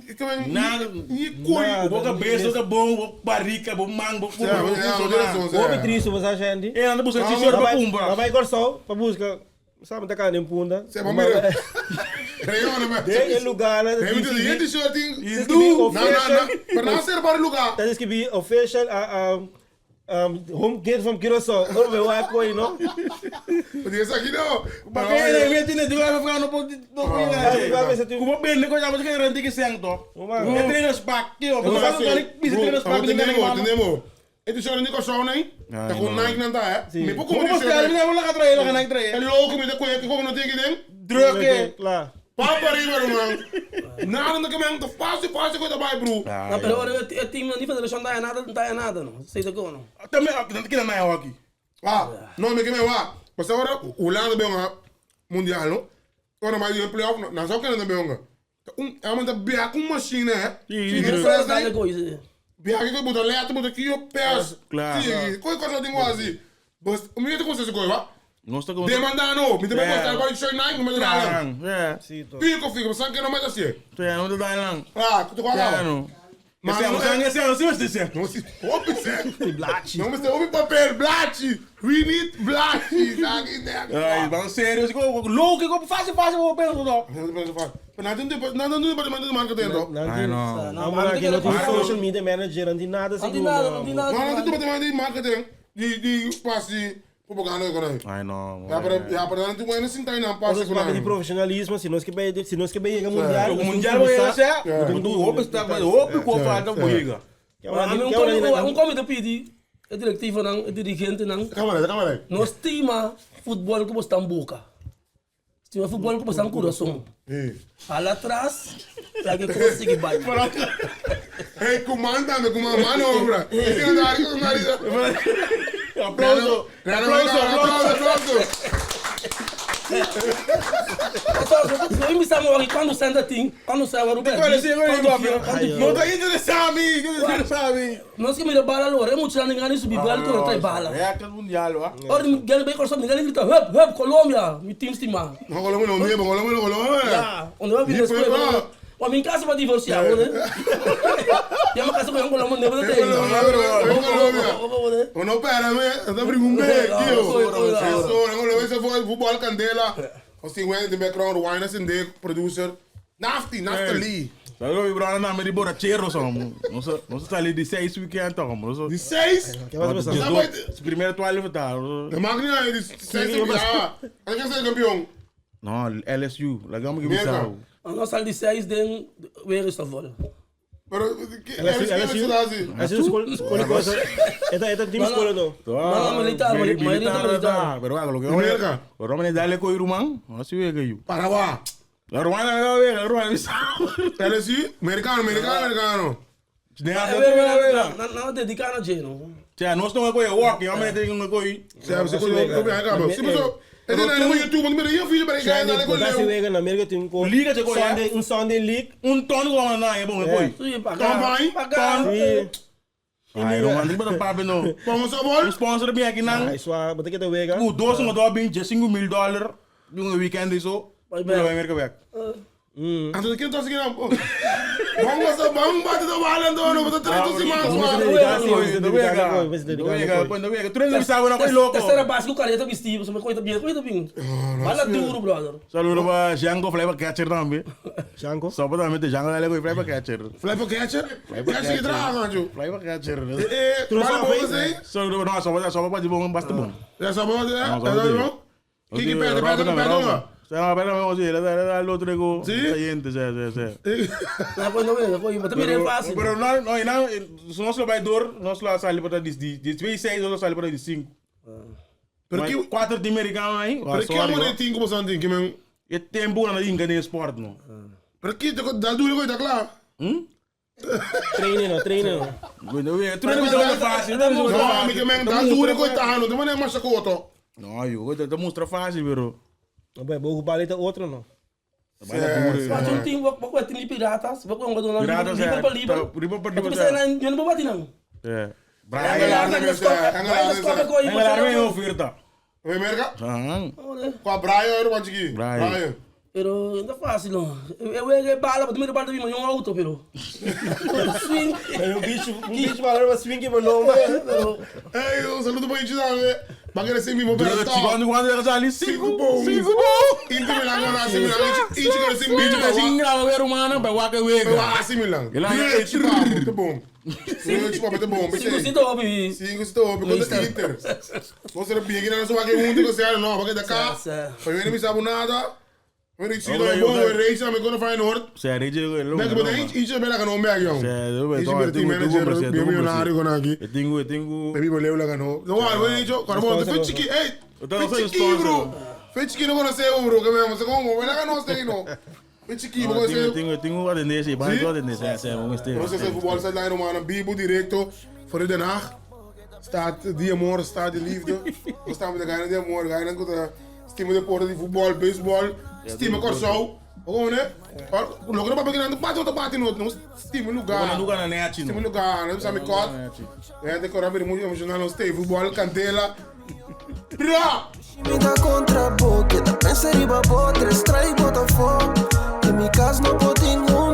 nem coi. Boca besta, boca bom, barrica, bom mango, bom fundo. Como triste você gente? É, anda buscando t-shirt para pumba. Vai corso para buscar. Sabe tá cá nem punda. Você vai ver. Creio, né? Tem lugar lá. Tem muito t-shirt em do. Não. Para não ser para lugar. Tá que be official home gate from Curaçao. Não vai lá coi, não? Podia ser aqui não. Porque ele vem tendo vai ficar no ponto do cuidado. Como bem nego já você quer garantir que sento. É treino spark, que ó. Você não quer pisa treino spark ninguém não. Entendemos? Esse senhor Nico Shaw nem? Tá com Nike não tá, é? Me pouco como você quer, ele não trair, ele não trair. É louco me da coisa que como não tem que nem? Drogue. Claro. Papa riba, mano. Nada não que me fácil coisa vai, bro. Não, pero agora o time não federação não tá nada não. Sei da como não. Também não que não é aqui. Não me que me vá. Mas agora o Holanda bem mundial, não? Agora mais de playoff, não só que não bem nga. É uma da bia com machine, é? Sim, coisa. Bia que botar letra, botar aqui o pés. Claro. Sim, coisa tem quase. Mas o meu tem consciência coisa, Não está com... Demandando, me deve postar agora de show night, me dá lá. É. Fico, você que não mete assim. Não te dá lá. Ah, tu conhece? Não. Mas Esse é o não se ouve, certo? Não se ouve papel, blat. We need blat. Ai, vamos sério. Louco, como fácil, vou pensar. Nada não pode mandar marca dentro. Ai, não. Não, mano, aqui não tem social media manager, não tem nada assim. Não tem nada. Não pode mandar marca dentro. De passe propaganda agora. Ai, não. Já para não tem assim tá não passe Nós vamos de profissionalismo, se nós que bem mundial, O mundial vai ser. Tu roupa está mais roupa com a falta boiga. Um comité pedi, a diretiva não, a dirigente não. Calma aí. Nós estima futebol que você boca. Estima futebol que você coração. Lá atrás, para que consiga bater. Ei, comandando com uma manobra. Aplauso. Eu me chamo aqui quando senta assim, quando sai o Roberto. Não tá interessado, sabe? Nós que me dá bala agora, é muito lá ninguém subir bala, que não tem bala. É aquele mundial, ó. Ora, ninguém bem coração, ninguém grita, hep, Colômbia, me time estimar. Não, Colômbia. Onde vai vir depois? O minha casa vai divorciar, né? E a minha casa vai com Colômbia, não tem. Não, pera, eu tô brincando aqui, ó. Esse foi o futebol Candela. Assim, went in the background, wine as in the producer. Nafty Lee. Sabe o Ibrahim na me de borracheiro, só. Não se ali de 6 weekend, tá? De 6? De primeiro toalha, tá? De máquina é de 6 já. Aí quem é campeão? Não, LSU. Lagamos que me salvo. Nós saímos de 6 de ver essa bola. Pero LSU escolhe coisa. Esta time escolhe não. Não, militar. Pero lo que ahora me dale con Irumán, así ve que yo. Paraguá. La rumana, LSU, americano. Não dedicar a gente, não. Cioè, non sto con walking, io me tengo con i. Se come acaba. Se você é no YouTube, não me filho para cá, dale com Brasil vega na América tem com Liga de coisa. Um Sunday League, Tono com na é bom coi. Sim, pagar. Ai, não manda para papo não. Vamos a bola. O sponsor bem aqui não. ai sua, bota que te vega. O doce não dá bem $5,000 de um weekend isso. Vai América back. Antes que tô seguindo. Vamos bater da bala não, vou trazer tu mais. Não vega. Tu não sabe não coi louco. Terceira base que o cara tá vestido, você me coita bem. Bala duro, brother. Saludo para Django Flavor Catcher também. Django? Só para meter Django lá com Flavor Catcher. Flavor Catcher? Catcher que traga, Anjo. Flavor Catcher. Tu não sabe o que é? Saludo, não, só para de bom, basta bom. Já sabe o que é? Que pede? Pero vamos a ir al otro ego. Sí. Também é fácil. Pero no, nosso baidor, nós lá saímos para de 26, nós saímos para de 5. Pero que 4 de americano aí. Pero que amo de 5 como que men. É tempo na inga de sport não. Pero que dá duro coisa claro. Treine não. Tu não fácil, não, amigo men, dá duro coisa não, também é mais coto. Não, eu te mostra fácil, pero Bem, vou baleta outro não. Mas um time, vou ter piratas, vou com um Piratas livro para eu não vou bater não. É. Engalar é oferta. Oi, merga? Com a Brian era onde aqui? Brian. Pero ainda fácil não. Eu ia bala, mas primeiro bala de mim, um auto, pero. Swing. O bicho valeu swing para não. Ei, um saludo para a gente lá, Bagulho assim, me vou ver a quando ele tá ali 5 bom. Inter Milan agora assim, e chega assim, bicho assim, grava ver humano, para o que wega. Assim Milan. Ele é muito bom. Sim, tipo, muito bom. 5 top. 5 top, quando Inter. Você não pega na sua que muito que você não, porque da cá. Foi ele me sabe nada. When ik zie dat je gewoon race aan me kunnen Feyenoord. Zij reed je wel. Nee, maar iets ben ik aan omweg, jong. Iets ben team manager, ben miljonario kon aki. Het ding. Baby ben leeuw gaan ho. No, maar weet je, kan gewoon de fitchiki, hey. Fitchiki, bro. Fitchiki no gonna say bro, que me como, we gaan no stay no. Fitchiki, we gonna say. Tengo atendência, vai tu atendência, é, vamos ter. Você se voetbal sideline man, een Bibo directo voor Den Haag. Staat die amor, staat de liefde. We staan met de gasten die amor, gasten met de stimmen de porten die voetbal, baseball. Stima Corso, gewoon hè? Logo não para pegar no pátio, outro pátio não. Stima lugar. Não lugar na net, Stima lugar, não sabe qual. É decorar bem muito emocional, não stay futebol, cantela. Bra! Me dá contra a boca, da pensa riba boa, três trai bota fogo. Em minha casa não pode nenhum.